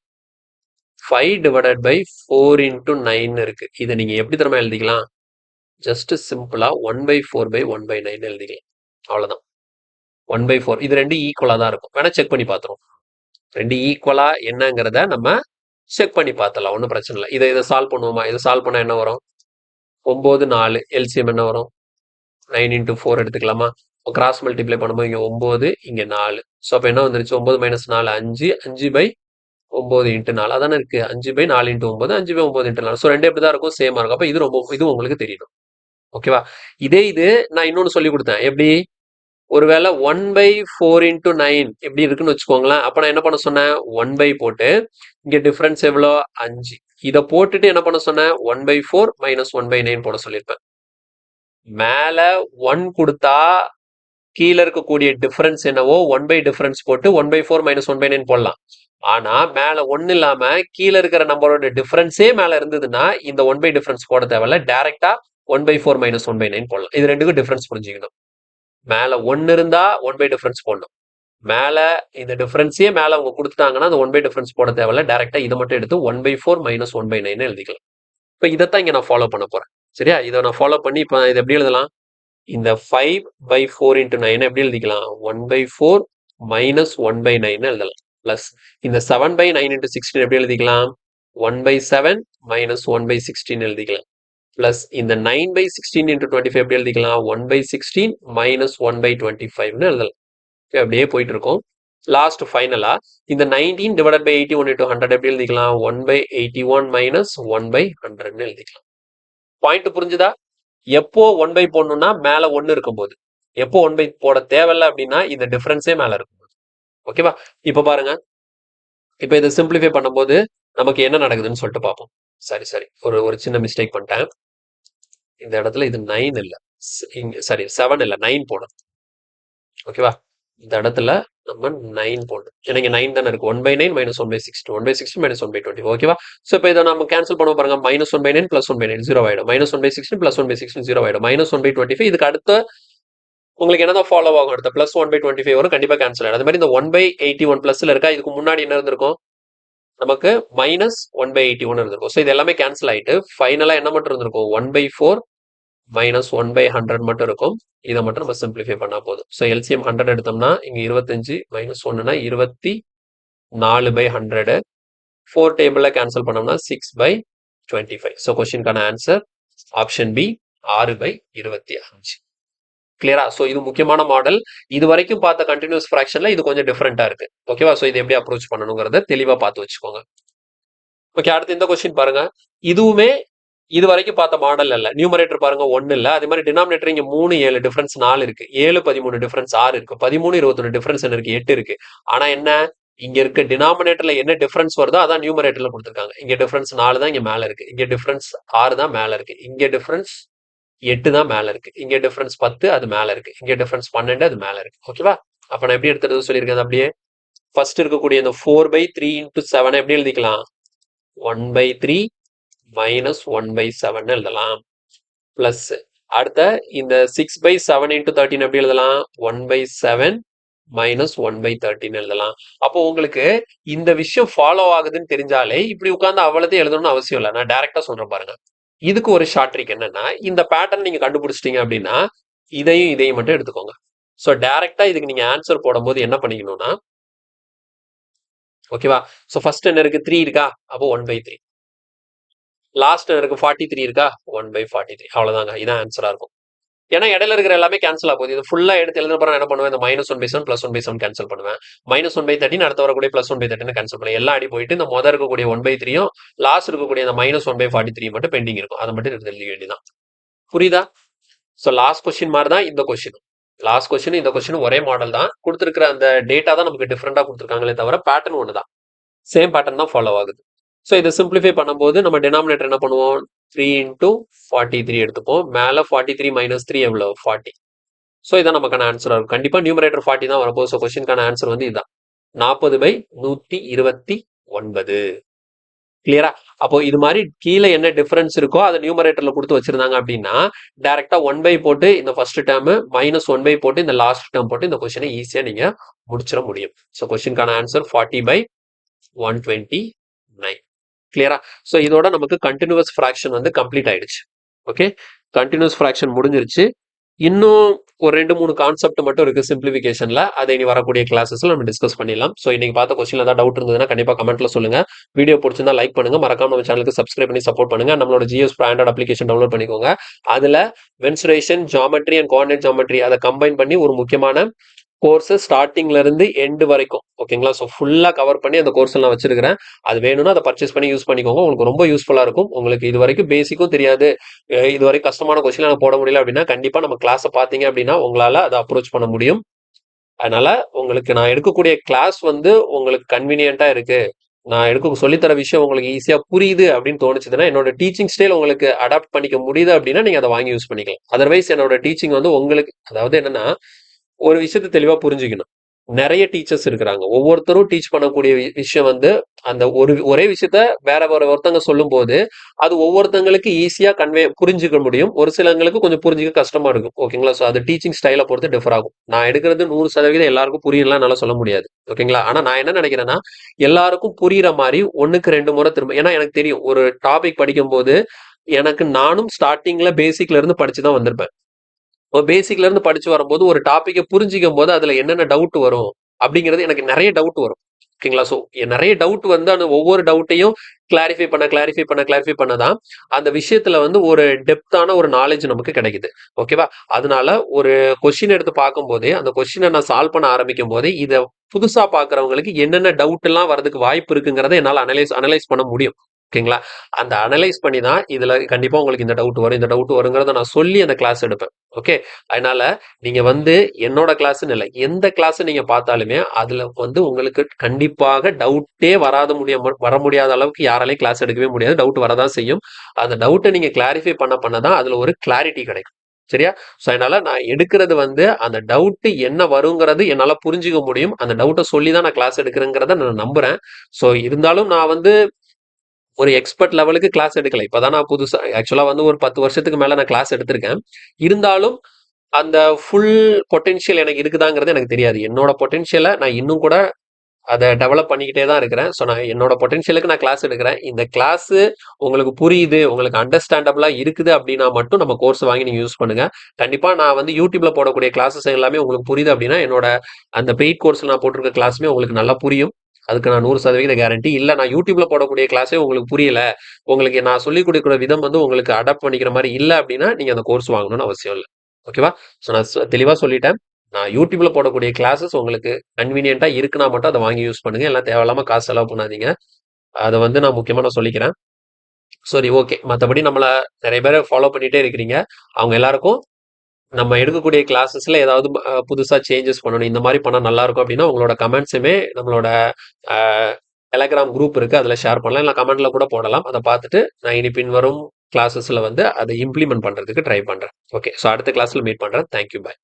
5 டிவைடட் பை 4 into 9 இருக்கு. இதை நீங்க எப்படி தெரியுமா எழுதிக்கலாம், ஜஸ்ட் சிம்பிளா 1 by 4 by 1 by 9 எழுதிக்கலாம். அவ்வளவுதான். 1 by 4 இது 2 ஈக்குவலா தான் இருக்கும். வேணா செக் பண்ணி பார்த்துரும். 2 ஈக்குவலா என்னங்கிறத நம்ம செக் பண்ணி பார்த்தலாம், ஒன்றும் பிரச்சனை இல்லை. இதை சால்வ் பண்ணுவோமா? இதை சால்வ் பண்ணா என்ன வரும், 9 4 எல்சிஎம் என்ன வரும், 9 into 4 எடுத்துக்கலாமா? கிராஸ் மல்டிப்ளை பண்ணும்போது இங்க 9 இங்க 4. ஸோ அப்போ என்ன வந்துருச்சு, 9 minus 4 5, 5 by 9 into 4 அதானே இருக்கு. 5 by 4 into 9, 5 by 9 into 4. So 2 எப்படி தான் இருக்கும், சேமா இருக்கும். அப்போ இது உங்களுக்கு தெரியணும். ஓகேவா? இது நான் இன்னொன்னு சொல்லி கொடுத்தேன். எப்படி, ஒருவேளை 1 by 4 into 9 எப்படி இருக்குன்னு வச்சுக்கோங்களேன். அப்ப நான் என்ன பண்ண சொன்னேன், 1 by போட்டு இங்க டிஃபரன்ஸ் எவ்வளோ, 5. இதை போட்டுட்டு என்ன பண்ண சொன்னேன், 1 by 4 minus 1 by 9 போட சொல்லியிருப்பேன். மேல 1 கொடுத்தா கீழே இருக்கக்கூடிய டிஃபரன்ஸ் என்னவோ 1 by டிஃபரன்ஸ் போட்டு 1 by 4 minus 1 by 9 போடலாம். ஆனா மேல 1 இல்லாம கீழே இருக்கிற நம்பரோட டிஃபரன்ஸே மேல இருந்ததுன்னா இந்த 1 by டிஃபரன்ஸ் போட தேவையில்ல, டைரக்டா 1 by 4 minus 1 by 9 போடலாம். இது ரெண்டுக்கும் டிஃபரன்ஸ் புரிஞ்சுக்கணும். மேல 1 இருந்தா 1 by டிஃபரன்ஸ் போடணும். மேல இந்த டிஃபரன்ஸே மேல அவங்க கொடுத்துட்டாங்கன்னா அந்த 1 by டிஃபரன்ஸ் போட தேவையில்ல, டைரக்டா இதை மட்டும் எடுத்து 1 by 4 minus 1 by 9 எழுதிக்கலாம். இப்ப இதைத்தான் இங்க நான் ஃபாலோ பண்ண போறேன். சரியா? இதை நான் ஃபாலோ பண்ணி இப்போ இதை எப்படி எழுதலாம்? இந்த 5/4 into 9 எப்படி எழுதிக்கலாம்? 1/4 minus 1/9 எழுதலாம். பிளஸ் இந்த 7/9 into 16 எப்படி எழுதிக்கலாம்? 1/7 minus 1/16 எழுதிக்கலாம். பிளஸ் இந்த 9/16 into 25 எப்படி எழுதிக்கலாம்? 1/16 minus 1/25 எழுதலாம். அப்படியே போயிட்டு இருக்கும். லாஸ்ட் ஃபைனலா இந்த 19 divided by 81 into 100 எப்படி எழுதிக்கலாம்? 1/81 minus 1/100 எழுதிக்கலாம். பாயிண்ட் புரிஞ்சுதா? எப்போ 1/, போடணும்னா மேல 1 இருக்கும்போது, எப்போ 1/, போட தேவையில்ல அப்படின்னா இந்த டிஃபரன்ஸே மேல இருக்கும்போது. ஓகேவா? இப்ப பாருங்க, இப்ப இதை சிம்பிளிஃபை பண்ணும்போது நமக்கு என்ன நடக்குதுன்னு சொல்லிட்டு பார்ப்போம். சரி ஒரு சின்ன மிஸ்டேக் பண்ணிட்டேன். இந்த இடத்துல இது 9 இல்ல, சாரி 7 இல்ல 9 போடணும். ஓகேவா? இந்த இடத்துல நம்ம 9 போடணும். ஏன்னா இங்க 9 தானே இருக்கு. 1/9 minus 1/16, 1/16 minus 1/20. ஓகேவா? ஸோ இப்போ இதை நம்ம கேன்சல் பண்ண பாருங்க. minus 1/9 plus 1/9 0 ஆயிடும். minus 1/16 plus 1/16 0 ஆயிடும். minus 1/25 இதுக்கு அடுத்த உங்களுக்கு என்னதான் ஃபாலோ ஆகும்? அடுத்த plus 1/25 வரும். கண்டிப்பா கேன்சல் ஆயிடும். அது மாதிரி இந்த 1/81 பிளஸ்ல இருக்கா, இதுக்கு முன்னாடி என்ன இருந்திருக்கும்? நமக்கு minus 1/81 இருந்திருக்கும். ஸோ இது எல்லாமே கேன்சல் ஆயிட்டு ஃபைனலா என்ன மட்டும் இருந்திருக்கும்? 1/4 minus 1/100 மட்டும் இருக்கும். இதை மட்டும் நம்ம சிம்பிளிஃபை பண்ணா போதும். ஸோ எல்சிஎம் 100 எடுத்தோம்னா இங்க 25 minus 1னா 24/100. 4 டேபிள்ல கேன்சல் பண்ணோம்னா 6/25. ஸோ கொஸ்டினுக்கான ஆன்சர் ஆப்ஷன் பி 6/25. கிளியரா? ஸோ இது முக்கியமான மாடல். இது வரைக்கும் பார்த்த கண்டினியூஸ் ஃபிராக்ஷன்ல இது கொஞ்சம் டிஃபரெண்டா இருக்கு. ஓகேவா? ஸோ இது எப்படி அப்ரோச் பண்ணணுங்கிறத தெளிவா பார்த்து வச்சுக்கோங்க. ஓகே, அடுத்து இந்த கொஸ்டின் பாருங்க. இதுவுமே இது வரைக்கும் பார்த்த மாடல் இல்ல. நியூமரேட்டர் பாருங்க 1 இல்ல. அதே மாதிரி டினாமினேட்டர் இங்க 3, 7 டிஃபரன்ஸ் 4 இருக்கு. 7, 13 டிஃபரன்ஸ் 6 இருக்கு. 13, 21 டிஃபரன்ஸ் என்ன இருக்கு? 8 இருக்கு. ஆனா என்ன, இங்க இருக்க டினாமினேட்டர்ல என்ன டிஃபரன்ஸ் வருதோ அதான் நியூமரேட்டர்ல கொடுத்துருக்காங்க. இங்க டிஃபரன்ஸ் 4 தான் இங்க மேல இருக்கு. இங்க டிஃபரன்ஸ் 6 தான் மேல இருக்கு. இங்க டிஃபரன்ஸ் 8 தான் மேல இருக்கு. இங்க டிஃபரன்ஸ் 10 அது மேல இருக்கு. இங்க டிஃபரன்ஸ் 12 அது மேல இருக்கு. ஓகேவா? அப்ப நான் எப்படி எடுத்துறது சொல்லியிருக்கேன்? அப்படியே ஃபர்ஸ்ட் இருக்கக்கூடிய இந்த 4/3 into 7 எப்படி எழுதிக்கலாம்? 1/3 minus 1/7 எழுதலாம். பிளஸ் அடுத்த இந்த 6/7 into 13 எப்படி எழுதலாம்? 1/7 minus 1/13 எழுதலாம். அப்போ உங்களுக்கு இந்த விஷயம் ஃபாலோ ஆகுதுன்னு தெரிஞ்சாலே இப்படி உட்கார்ந்து அவ்வளோத்தையும் எழுதணும்னு அவசியம் இல்லை. நான் டைரக்டா சொல்றேன் பாருங்க. இதுக்கு ஒரு ஷார்ட் ட்ரிக் என்னன்னா, இந்த பேட்டர்ன் நீங்க கண்டுபிடிச்சிட்டீங்க அப்படின்னா இதையும் மட்டும் எடுத்துக்கோங்க. ஸோ டைரக்டா இதுக்கு நீங்க ஆன்சர் போடும்போது என்ன பண்ணிக்கணும்னா, ஓகேவா? ஸோ ஃபர்ஸ்ட் என்ன இருக்கு? 3 இருக்கா? அப்போ 1/3. லாஸ்ட் இருக்கு 43 இருக்கா? 1/43. அவ்வளவுதாங்க. இதான் ஆன்சரா இருக்கும். ஏன்னா இடையில இருக்கிற எல்லாமே கேன்சல் ஆகும். இது ஃபுல்லா எடுத்து எழுத போறேன். என்ன பண்ணுவேன்? இந்த -1/7 +1/7 கேன்சல் பண்ணுவேன். -1/13 அடுத்த வரக்கூடிய +1/13 கேன்சல் பண்ணுவேன். எல்லாம் அடி போயிட்டு இந்த முதல் இருக்கக்கூடிய 1/3யும் லாஸ்ட் இருக்கக்கூடிய இந்த -1/43 மட்டும் பெண்டிங் இருக்கும். அதை மட்டும் எடுத்து எழுத வேண்டியதான். புரியுதா? ஸோ லாஸ்ட் கொஸ்டின் மாதிரி தான் இந்த கொஸ்டின். லாஸ்ட் கொஸ்டின் இந்த கொஸ்டின் ஒரே மாடல் தான். கொடுத்துருக்கிற அந்த டேட்டா தான் நமக்கு டிஃப்ரெண்டா கொடுத்துருக்காங்களே தவிர பேட்டர்ன் ஒன்று தான். சேம் பேட்டர்ன் தான் ஃபாலோ ஆகுது. ஸோ இதை சிம்பிளிஃபை பண்ணும்போது நம்ம டினாமினேட்டர் என்ன பண்ணுவோம்? 3 into 43 எடுத்துப்போம். மேல 43 minus 3 எவ்வளவு? 40. ஸோ இதான் நமக்கான ஆன்சரா இருக்கும். கண்டிப்பா நியூமரேட்டர் 40 தான் வரப்போகுது. ஸோ கொஸ்டினுக்கான ஆன்சர் வந்து இதுதான். 40/129. கிளியரா? அப்போ இது மாதிரி கீழே என்ன டிஃபரன்ஸ் இருக்கோ அதை நியூமரேட்டர்ல கொடுத்து வச்சிருந்தாங்க அப்படின்னா டைரக்டா 1/, போட்டு இந்த ஃபர்ஸ்ட் டேர்ம் -1/, போட்டு இந்த லாஸ்ட் டேர்ம் போட்டு இந்த கொஸ்டினை ஈஸியா நீங்க முடிச்சிட முடியும். ஸோ கொஸ்டினுக்கான ஆன்சர் 40/129. கிளியரா? ஸோ இதோட நமக்கு கண்டினியூஸ் ஃபிராக்ஷன் வந்து கம்ப்ளீட் ஆயிடுச்சு. ஓகே, கண்டினியூஸ் ஃபிராக்ஷன் முடிஞ்சிருச்சு. இன்னும் ஒரு 2-3 கான்செப்ட் மட்டும் இருக்கு சிம்பிளிஃபிகேஷன்ல. அதை இனி வரக்கூடிய கிளாஸஸ்ல நம்ம டிஸ்கஸ் பண்ணிடலாம். ஸோ இன்னைக்கு பார்த்த கொஸ்டின்ல ஏதாவது டவுட் இருந்ததுன்னா கண்டிப்பா கமெண்ட்ல சொல்லுங்க. வீடியோ பிடிச்சிருந்தா லைக் பண்ணுங்க. மறக்காம நம்ம சேனலுக்கு சப்ஸ்கிரைப் பண்ணி சப்போர்ட் பண்ணுங்க. நம்மளோட GS Pro Android application download பண்ணிக்கோங்க. அதுல mensuration, geometry and coordinate geometry அதை கம்பைன் பண்ணி ஒரு முக்கியமான கோர்ஸ் ஸ்டார்டிங்ல இருந்து எண்டு வரைக்கும், ஓகேங்களா? ஸோ ஃபுல்லா கவர் பண்ணி அந்த கோர்ஸ் நான் வச்சிருக்கிறேன். அது வேணும்னா அதை பர்ச்சேஸ் பண்ணி யூஸ் பண்ணிக்கோங்க. உங்களுக்கு ரொம்ப யூஸ்ஃபுல்லா இருக்கும். உங்களுக்கு இது வரைக்கும் பேசிக்கும் தெரியாது, இது வரைக்கும் கஷ்டமான கொஸ்டின் நான் போட முடியல அப்படின்னா கண்டிப்பா நம்ம கிளாஸை பார்த்தீங்க அப்படின்னா உங்களால அதை அப்ரோச் பண்ண முடியும். அதனால உங்களுக்கு நான் எடுக்கக்கூடிய கிளாஸ் வந்து உங்களுக்கு கன்வீனியன்ட்டா இருக்கு, நான் சொல்லித்தர விஷயம் உங்களுக்கு ஈஸியா புரியுது அப்படின்னு தோணுச்சுன்னா, என்னோட டீச்சிங் ஸ்டைல் உங்களுக்கு அடாப்ட் பண்ணிக்க முடியுது அப்படின்னா நீங்க அதை வாங்கி யூஸ் பண்ணிக்கலாம். அதர்வைஸ் என்னோட டீச்சிங் வந்து உங்களுக்கு, அதாவது என்னன்னா, ஒரு விஷயத்தை தெளிவா புரிஞ்சுக்கணும். நிறைய டீச்சர்ஸ் இருக்கிறாங்க. ஒவ்வொருத்தரும் டீச் பண்ணக்கூடிய விஷயம் வந்து அந்த ஒரே விஷயத்த வேற ஒருத்தங்க சொல்லும் போது அது ஒவ்வொருத்தங்களுக்கு ஈஸியா புரிஞ்சுக்க முடியும். ஒரு சிலங்களுக்கு கொஞ்சம் புரிஞ்சுக்க கஷ்டமா இருக்கும். ஓகேங்களா? ஸோ அது டீச்சிங் ஸ்டைலை பொறுத்து டிஃபர் ஆகும். நான் எடுக்கிறது 100% எல்லாருக்கும் புரியலாம் என்னால சொல்ல முடியாது. ஓகேங்களா? ஆனா நான் என்ன நினைக்கிறேன்னா, எல்லாருக்கும் புரியுற மாதிரி 1க்கு 2 முறை திரும்ப, ஏன்னா எனக்கு தெரியும் ஒரு டாபிக் படிக்கும் போது எனக்கு நானும் ஸ்டார்டிங்ல பேசிக்ல இருந்து படிச்சு தான் வந்திருப்பேன். பேசிக்ல இருந்து படிச்சு வரும்போது ஒரு டாபிக்கை புரிஞ்சிக்கும் போது அதுல என்னென்ன டவுட் வரும் அப்படிங்கிறது எனக்கு நிறைய டவுட் வரும். ஓகேங்களா? ஸோ நிறைய டவுட் வந்து அந்த ஒவ்வொரு டவுட்டையும் கிளாரிஃபை பண்ணதான் அந்த விஷயத்துல வந்து ஒரு டெப்தான ஒரு நாலேஜ் நமக்கு கிடைக்குது. ஓகேவா? அதனால ஒரு கொஸ்டின் எடுத்து பார்க்கும் போதே அந்த கொஸ்டினை நான் சால்வ் பண்ண ஆரம்பிக்கும் போதே இதை புதுசா பாக்குறவங்களுக்கு என்னென்ன டவுட் எல்லாம் வரதுக்கு வாய்ப்பு இருக்குங்கிறத என்னால அனலைஸ் பண்ண முடியும். ஓகேங்களா? அந்த அனலைஸ் பண்ணி தான் இதுல கண்டிப்பா உங்களுக்கு இந்த டவுட் வரும், இந்த டவுட் வருங்கிறத நான் சொல்லி அந்த கிளாஸ் எடுப்பேன். ஓகே. அதனால நீங்க வந்து என்னோட கிளாஸ்ன்னு இல்லை, எந்த கிளாஸ் நீங்க பார்த்தாலுமே அதுல வந்து உங்களுக்கு கண்டிப்பாக டவுட்டே வர முடியாத அளவுக்கு யாராலையும் கிளாஸ் எடுக்கவே முடியாது. டவுட் வரதான் செய்யும். அந்த டவுட்டை நீங்க கிளாரிஃபை பண்ணதான் அதுல ஒரு கிளாரிட்டி கிடைக்கும். சரியா? ஸோ அதனால நான் எடுக்கிறது வந்து அந்த டவுட் என்ன வருங்கிறது என்னால புரிஞ்சுக்க முடியும். அந்த டவுட்டை சொல்லி தான் நான் கிளாஸ் எடுக்கிறேங்கிறத நான் நம்புறேன். ஸோ இருந்தாலும் நான் வந்து ஒரு எக்ஸ்பர்ட் லெவலுக்கு கிளாஸ் எடுக்கல. இப்பதான் நான் புதுசா ஆக்சுவலா வந்து ஒரு 10 வருஷத்துக்கு மேல நான் கிளாஸ் எடுத்திருக்கேன். இருந்தாலும் அந்த ஃபுல் பொட்டென்ஷியல் எனக்கு இருக்குதாங்கிறது எனக்கு தெரியாது. என்னோட பொட்டென்ஷியலை நான் இன்னும் கூட அதை டெவலப் பண்ணிக்கிட்டே தான் இருக்கிறேன். ஸோ நான் என்னோட பொட்டென்ஷியலுக்கு நான் கிளாஸ் எடுக்கிறேன். இந்த கிளாஸ் உங்களுக்கு புரியுது, உங்களுக்கு அண்டர்ஸ்டாண்டபிளா இருக்குது அப்படின்னா மட்டும் நம்ம கோர்ஸ் வாங்கி நீங்க யூஸ் பண்ணுங்க. கண்டிப்பா நான் வந்து யூடியூப்ல போடக்கூடிய கிளாஸஸ் எல்லாமே உங்களுக்கு புரியுது அப்படின்னா என்னோட அந்த பெய்ட் கோர்ஸ்ல நான் போட்டிருக்க கிளாஸுமே உங்களுக்கு நல்லா புரியும். அதுக்கு நான் 100% கேரண்டி. இல்ல நான் யூடியூப்ல போடக்கூடிய கிளாஸே உங்களுக்கு புரியல, உங்களுக்கு நான் சொல்லிக் கொடுக்கிற விதம் வந்து உங்களுக்கு அடாப்ட் பண்ணிக்கிற மாதிரி இல்லை அப்படின்னா நீங்க அந்த கோர்ஸ் வாங்கணும்னு அவசியம் இல்லை. ஓகேவா? ஸோ நான் தெளிவா சொல்லிட்டேன். நான் யூடியூப்ல போடக்கூடிய கிளாஸஸ் உங்களுக்கு கன்வீனியன்ட்டா இருக்குன்னா மட்டும் அதை வாங்கி யூஸ் பண்ணுங்க. எல்லாம் தேவையில்லாம காசு செலவு பண்ணாதீங்க. அதை வந்து நான் முக்கியமா நான் சொல்லிக்கிறேன். சரி, ஓகே. மற்றபடி நம்மள நிறைய பேரை ஃபாலோ பண்ணிட்டே இருக்கிறீங்க. அவங்க எல்லாருக்கும் நம்ம எடுக்கக்கூடிய கிளாஸஸ்ல ஏதாவது புதுசா சேஞ்சஸ் பண்ணணும், இந்த மாதிரி பண்ணா நல்லா இருக்கும் அப்படின்னா உங்களோட கமெண்ட்ஸுமே நம்மளோட டெலகிராம் குரூப் இருக்கு, அதுல ஷேர் பண்ணலாம். இல்லை கமெண்ட்ல கூட போடலாம். அதை பார்த்துட்டு நான் இனி பின்வரும் கிளாஸஸ்ல வந்து அதை இம்ப்ளிமெண்ட் பண்றதுக்கு ட்ரை பண்றேன். ஓகே. ஸோ அடுத்த கிளாஸ்ல மீட் பண்றேன். தேங்க்யூ. பை.